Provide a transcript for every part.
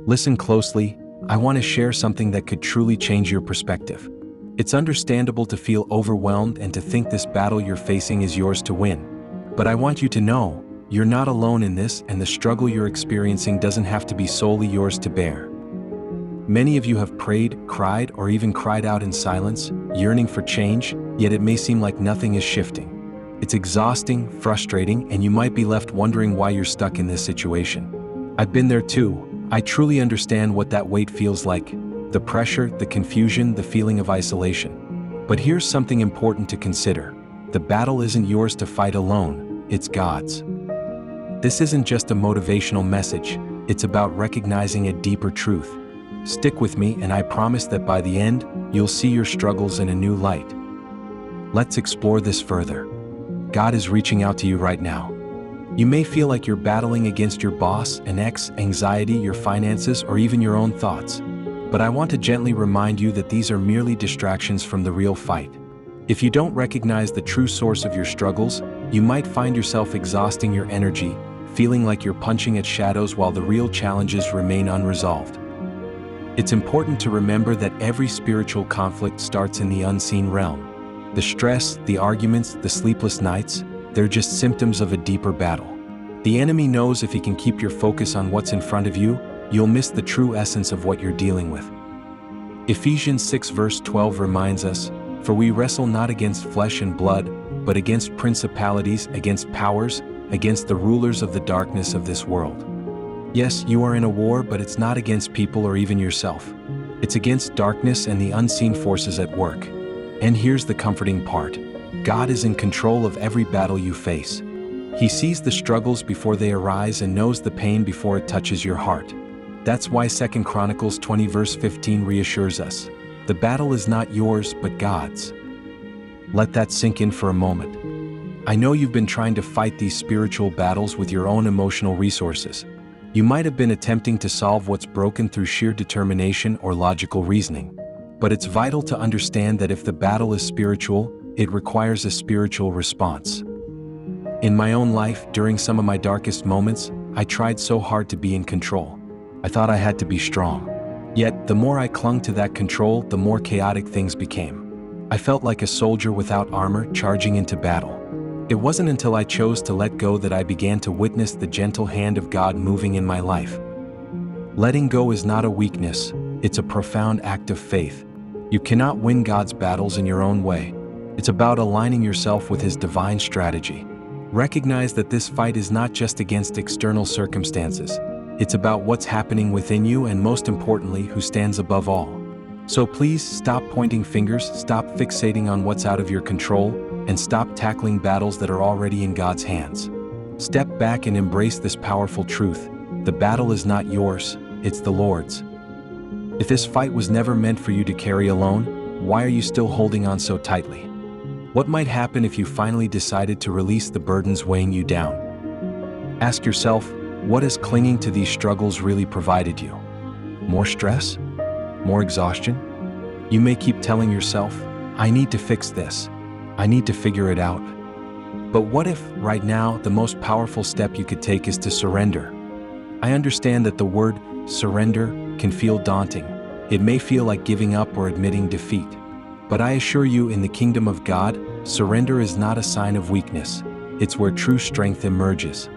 Listen closely, I want to share something that could truly change your perspective. It's understandable to feel overwhelmed and to think this battle you're facing is yours to win. But I want you to know, you're not alone in this, and the struggle you're experiencing doesn't have to be solely yours to bear. Many of you have prayed, cried, or even cried out in silence, yearning for change, yet it may seem like nothing is shifting. It's exhausting, frustrating, and you might be left wondering why you're stuck in this situation. I've been there too. I truly understand what that weight feels like. The pressure, the confusion, the feeling of isolation. But here's something important to consider. The battle isn't yours to fight alone, it's God's. This isn't just a motivational message, it's about recognizing a deeper truth. Stick with me, and I promise that by the end, you'll see your struggles in a new light. Let's explore this further. God is reaching out to you right now. You may feel like you're battling against your boss, an ex, anxiety, your finances, or even your own thoughts. But I want to gently remind you that these are merely distractions from the real fight. If you don't recognize the true source of your struggles, you might find yourself exhausting your energy, feeling like you're punching at shadows while the real challenges remain unresolved. It's important to remember that every spiritual conflict starts in the unseen realm. The stress, the arguments, the sleepless nights, they're just symptoms of a deeper battle. The enemy knows if he can keep your focus on what's in front of you, you'll miss the true essence of what you're dealing with. Ephesians 6 verse 12 reminds us, "For we wrestle not against flesh and blood, but against principalities, against powers, against the rulers of the darkness of this world." Yes, you are in a war, but it's not against people or even yourself. It's against darkness and the unseen forces at work. And here's the comforting part. God is in control of every battle you face. He sees the struggles before they arise and knows the pain before it touches your heart. That's why 2 Chronicles 20 verse 15 reassures us. The battle is not yours, but God's. Let that sink in for a moment. I know you've been trying to fight these spiritual battles with your own emotional resources. You might have been attempting to solve what's broken through sheer determination or logical reasoning. But it's vital to understand that if the battle is spiritual, it requires a spiritual response. In my own life, during some of my darkest moments, I tried so hard to be in control. I thought I had to be strong. Yet, the more I clung to that control, the more chaotic things became. I felt like a soldier without armor charging into battle. It wasn't until I chose to let go that I began to witness the gentle hand of God moving in my life. Letting go is not a weakness, it's a profound act of faith. You cannot win God's battles in your own way. It's about aligning yourself with His divine strategy. Recognize that this fight is not just against external circumstances. It's about what's happening within you and, most importantly, who stands above all. So please stop pointing fingers, stop fixating on what's out of your control, and stop tackling battles that are already in God's hands. Step back and embrace this powerful truth. The battle is not yours, it's the Lord's. If this fight was never meant for you to carry alone, why are you still holding on so tightly? What might happen if you finally decided to release the burdens weighing you down? Ask yourself, what has clinging to these struggles really provided you? More stress? More exhaustion? You may keep telling yourself, I need to fix this. I need to figure it out. But what if, right now, the most powerful step you could take is to surrender? I understand that the word surrender can feel daunting. It may feel like giving up or admitting defeat. But I assure you, in the kingdom of God, surrender is not a sign of weakness. It's where true strength emerges.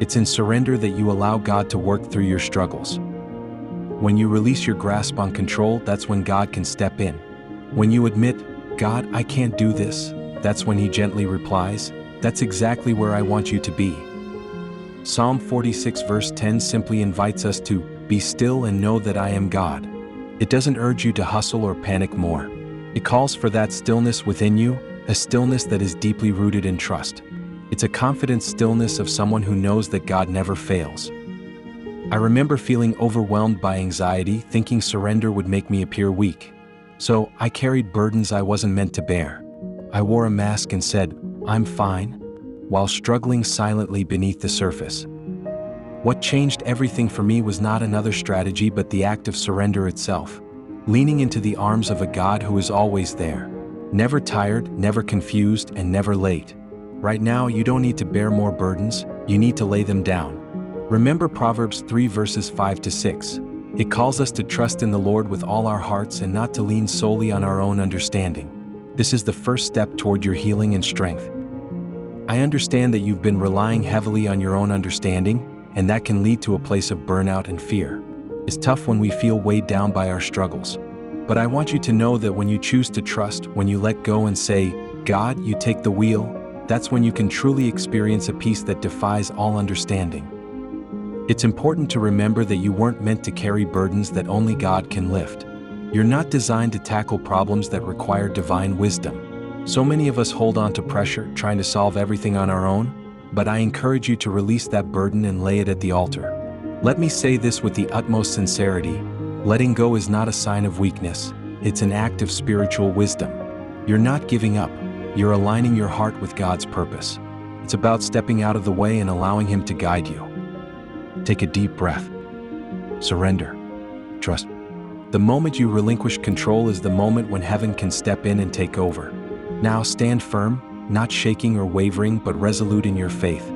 It's in surrender that you allow God to work through your struggles. When you release your grasp on control, that's when God can step in. When you admit, God, I can't do this, that's when He gently replies, that's exactly where I want you to be. Psalm 46 verse 10 simply invites us to be still and know that I am God. It doesn't urge you to hustle or panic more. It calls for that stillness within you, a stillness that is deeply rooted in trust. It's a confident stillness of someone who knows that God never fails. I remember feeling overwhelmed by anxiety, thinking surrender would make me appear weak. So I carried burdens I wasn't meant to bear. I wore a mask and said, I'm fine, while struggling silently beneath the surface. What changed everything for me was not another strategy but the act of surrender itself, leaning into the arms of a God who is always there, never tired, never confused, and never late. Right now, you don't need to bear more burdens, you need to lay them down. Remember Proverbs 3 verses 5 to 6. It calls us to trust in the Lord with all our hearts and not to lean solely on our own understanding. This is the first step toward your healing and strength. I understand that you've been relying heavily on your own understanding, and that can lead to a place of burnout and fear. It's tough when we feel weighed down by our struggles. But I want you to know that when you choose to trust, when you let go and say, God, you take the wheel, that's when you can truly experience a peace that defies all understanding. It's important to remember that you weren't meant to carry burdens that only God can lift. You're not designed to tackle problems that require divine wisdom. So many of us hold on to pressure, trying to solve everything on our own, but I encourage you to release that burden and lay it at the altar. Let me say this with the utmost sincerity. Letting go is not a sign of weakness, it's an act of spiritual wisdom. You're not giving up, you're aligning your heart with God's purpose. It's about stepping out of the way and allowing Him to guide you. Take a deep breath. Surrender. Trust. The moment you relinquish control is the moment when heaven can step in and take over. Now stand firm, not shaking or wavering, but resolute in your faith.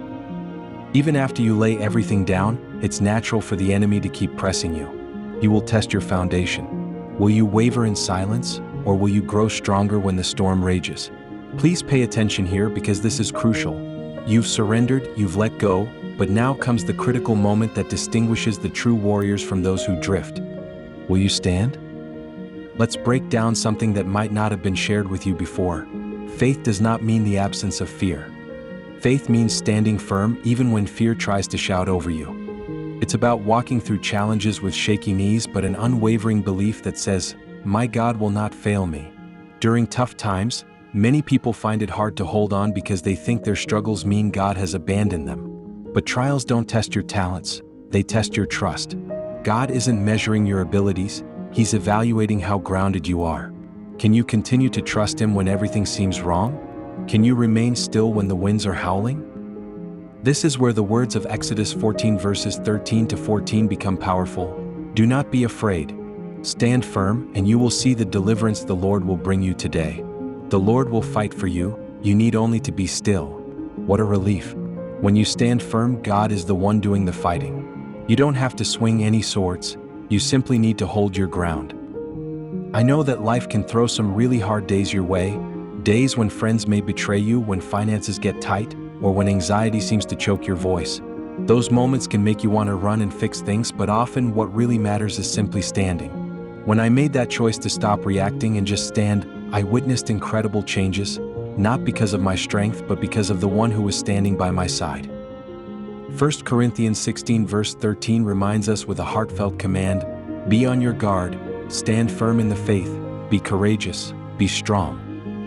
Even after you lay everything down, it's natural for the enemy to keep pressing you. He will test your foundation. Will you waver in silence, or will you grow stronger when the storm rages? Please pay attention here because this is crucial. You've surrendered, you've let go, but now comes the critical moment that distinguishes the true warriors from those who drift. Will you stand? Let's break down something that might not have been shared with you before. Faith does not mean the absence of fear. Faith means standing firm even when fear tries to shout over you. It's about walking through challenges with shaky knees but an unwavering belief that says, "My God will not fail me." During tough times, many people find it hard to hold on because they think their struggles mean God has abandoned them. But trials don't test your talents, they test your trust. God isn't measuring your abilities, He's evaluating how grounded you are. Can you continue to trust Him when everything seems wrong? Can you remain still when the winds are howling? This is where the words of Exodus 14 verses 13 to 14 become powerful. Do not be afraid. Stand firm, and you will see the deliverance the Lord will bring you today. The Lord will fight for you, you need only to be still. What a relief. When you stand firm, God is the one doing the fighting. You don't have to swing any swords, you simply need to hold your ground. I know that life can throw some really hard days your way, days when friends may betray you, when finances get tight, or when anxiety seems to choke your voice. Those moments can make you want to run and fix things, but often what really matters is simply standing. When I made that choice to stop reacting and just stand, I witnessed incredible changes, not because of my strength, but because of the one who was standing by my side. 1 Corinthians 16 verse 13 reminds us with a heartfelt command, "Be on your guard, stand firm in the faith, be courageous, be strong."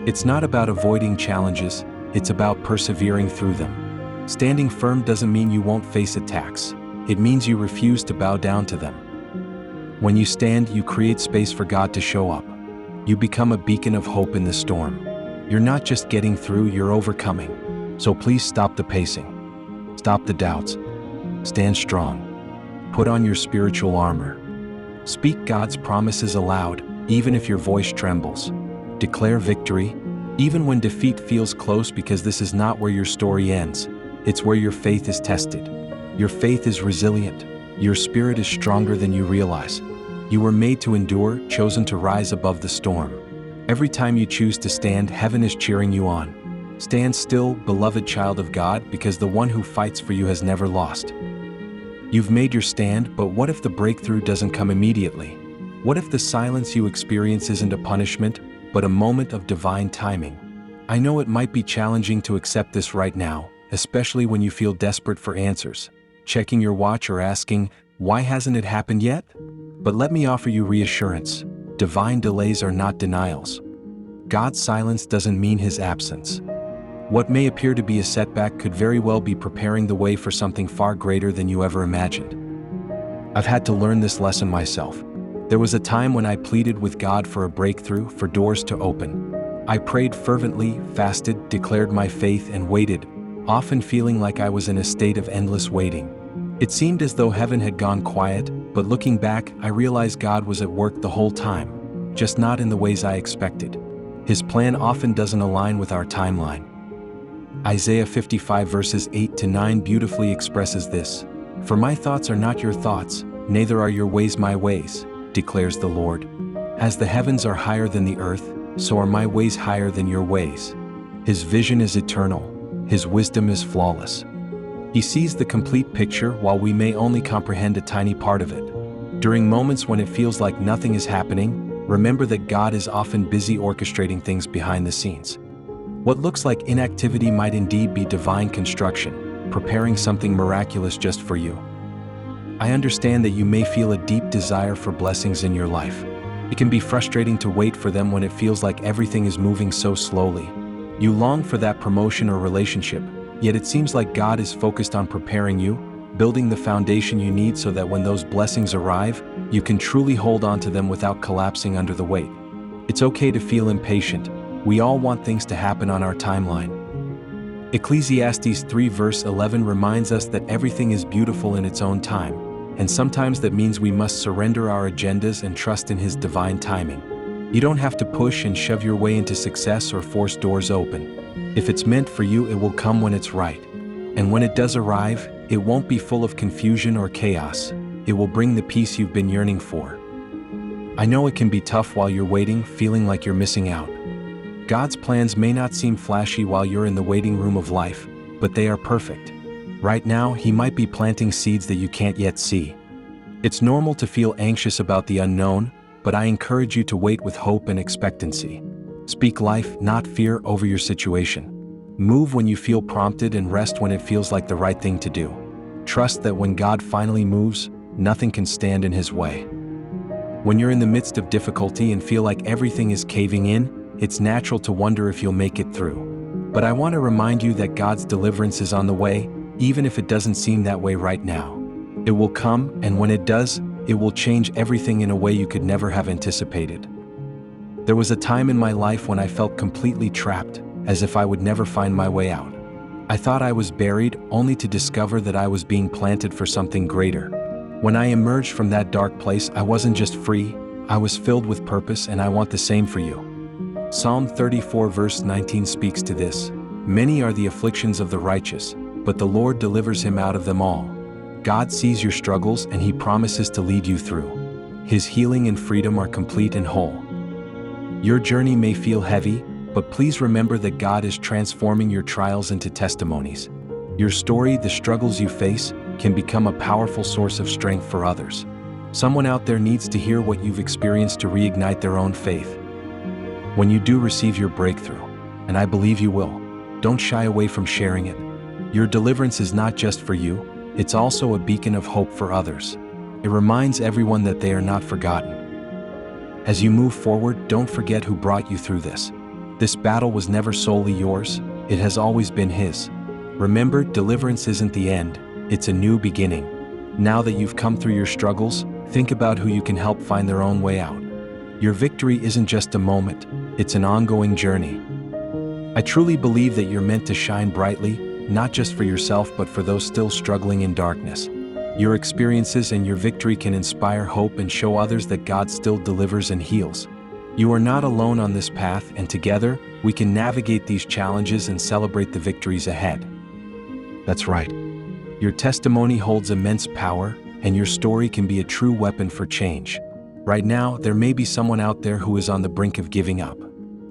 It's not about avoiding challenges, it's about persevering through them. Standing firm doesn't mean you won't face attacks, it means you refuse to bow down to them. When you stand, you create space for God to show up. You become a beacon of hope in the storm. You're not just getting through, you're overcoming. So please stop the pacing. Stop the doubts. Stand strong. Put on your spiritual armor. Speak God's promises aloud, even if your voice trembles. Declare victory, even when defeat feels close, because this is not where your story ends. It's where your faith is tested. Your faith is resilient. Your spirit is stronger than you realize. You were made to endure, chosen to rise above the storm. Every time you choose to stand, heaven is cheering you on. Stand still, beloved child of God, because the one who fights for you has never lost. You've made your stand, but what if the breakthrough doesn't come immediately? What if the silence you experience isn't a punishment, but a moment of divine timing? I know it might be challenging to accept this right now, especially when you feel desperate for answers, checking your watch or asking, "Why hasn't it happened yet?" But let me offer you reassurance. Divine delays are not denials. God's silence doesn't mean His absence. What may appear to be a setback could very well be preparing the way for something far greater than you ever imagined. I've had to learn this lesson myself. There was a time when I pleaded with God for a breakthrough, for doors to open. I prayed fervently, fasted, declared my faith, and waited, often feeling like I was in a state of endless waiting. It seemed as though heaven had gone quiet, but looking back, I realized God was at work the whole time, just not in the ways I expected. His plan often doesn't align with our timeline. Isaiah 55 verses 8 to 9 beautifully expresses this. "For my thoughts are not your thoughts, neither are your ways my ways, declares the Lord. As the heavens are higher than the earth, so are my ways higher than your ways. His vision is eternal, his wisdom is flawless. He sees the complete picture while we may only comprehend a tiny part of it. During moments when it feels like nothing is happening, remember that God is often busy orchestrating things behind the scenes. What looks like inactivity might indeed be divine construction, preparing something miraculous just for you. I understand that you may feel a deep desire for blessings in your life. It can be frustrating to wait for them when it feels like everything is moving so slowly. You long for that promotion or relationship, yet it seems like God is focused on preparing you, building the foundation you need so that when those blessings arrive, you can truly hold on to them without collapsing under the weight. It's okay to feel impatient. We all want things to happen on our timeline. Ecclesiastes 3 verse 11 reminds us that everything is beautiful in its own time, and sometimes that means we must surrender our agendas and trust in His divine timing. You don't have to push and shove your way into success or force doors open. If it's meant for you, it will come when it's right. And when it does arrive, it won't be full of confusion or chaos. It will bring the peace you've been yearning for. I know it can be tough while you're waiting, feeling like you're missing out. God's plans may not seem flashy while you're in the waiting room of life, but they are perfect. Right now, He might be planting seeds that you can't yet see. It's normal to feel anxious about the unknown, but I encourage you to wait with hope and expectancy. Speak life, not fear, over your situation. Move when you feel prompted and rest when it feels like the right thing to do. Trust that when God finally moves, nothing can stand in His way. When you're in the midst of difficulty and feel like everything is caving in, it's natural to wonder if you'll make it through. But I want to remind you that God's deliverance is on the way, even if it doesn't seem that way right now. It will come, and when it does, it will change everything in a way you could never have anticipated. There was a time in my life when I felt completely trapped, as if I would never find my way out. I thought I was buried, only to discover that I was being planted for something greater. When I emerged from that dark place, I wasn't just free, I was filled with purpose, and I want the same for you. Psalm 34 verse 19 speaks to this. Many are the afflictions of the righteous, but the Lord delivers him out of them all. God sees your struggles and He promises to lead you through. His healing and freedom are complete and whole. Your journey may feel heavy, but please remember that God is transforming your trials into testimonies. Your story, the struggles you face, can become a powerful source of strength for others. Someone out there needs to hear what you've experienced to reignite their own faith. When you do receive your breakthrough, and I believe you will, don't shy away from sharing it. Your deliverance is not just for you, it's also a beacon of hope for others. It reminds everyone that they are not forgotten. As you move forward, don't forget who brought you through this. This battle was never solely yours, it has always been His. Remember, deliverance isn't the end, it's a new beginning. Now that you've come through your struggles, think about who you can help find their own way out. Your victory isn't just a moment, it's an ongoing journey. I truly believe that you're meant to shine brightly, not just for yourself but for those still struggling in darkness. Your experiences and your victory can inspire hope and show others that God still delivers and heals. You are not alone on this path, and together, we can navigate these challenges and celebrate the victories ahead. That's right. Your testimony holds immense power, and your story can be a true weapon for change. Right now, there may be someone out there who is on the brink of giving up.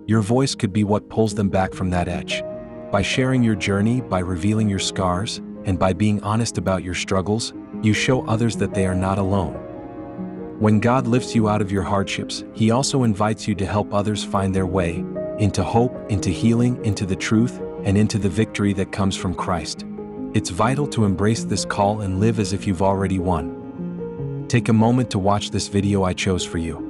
Your voice could be what pulls them back from that edge. By sharing your journey, by revealing your scars, and by being honest about your struggles, you show others that they are not alone. When God lifts you out of your hardships, He also invites you to help others find their way into hope, into healing, into the truth, and into the victory that comes from Christ. It's vital to embrace this call and live as if you've already won. Take a moment to watch this video I chose for you.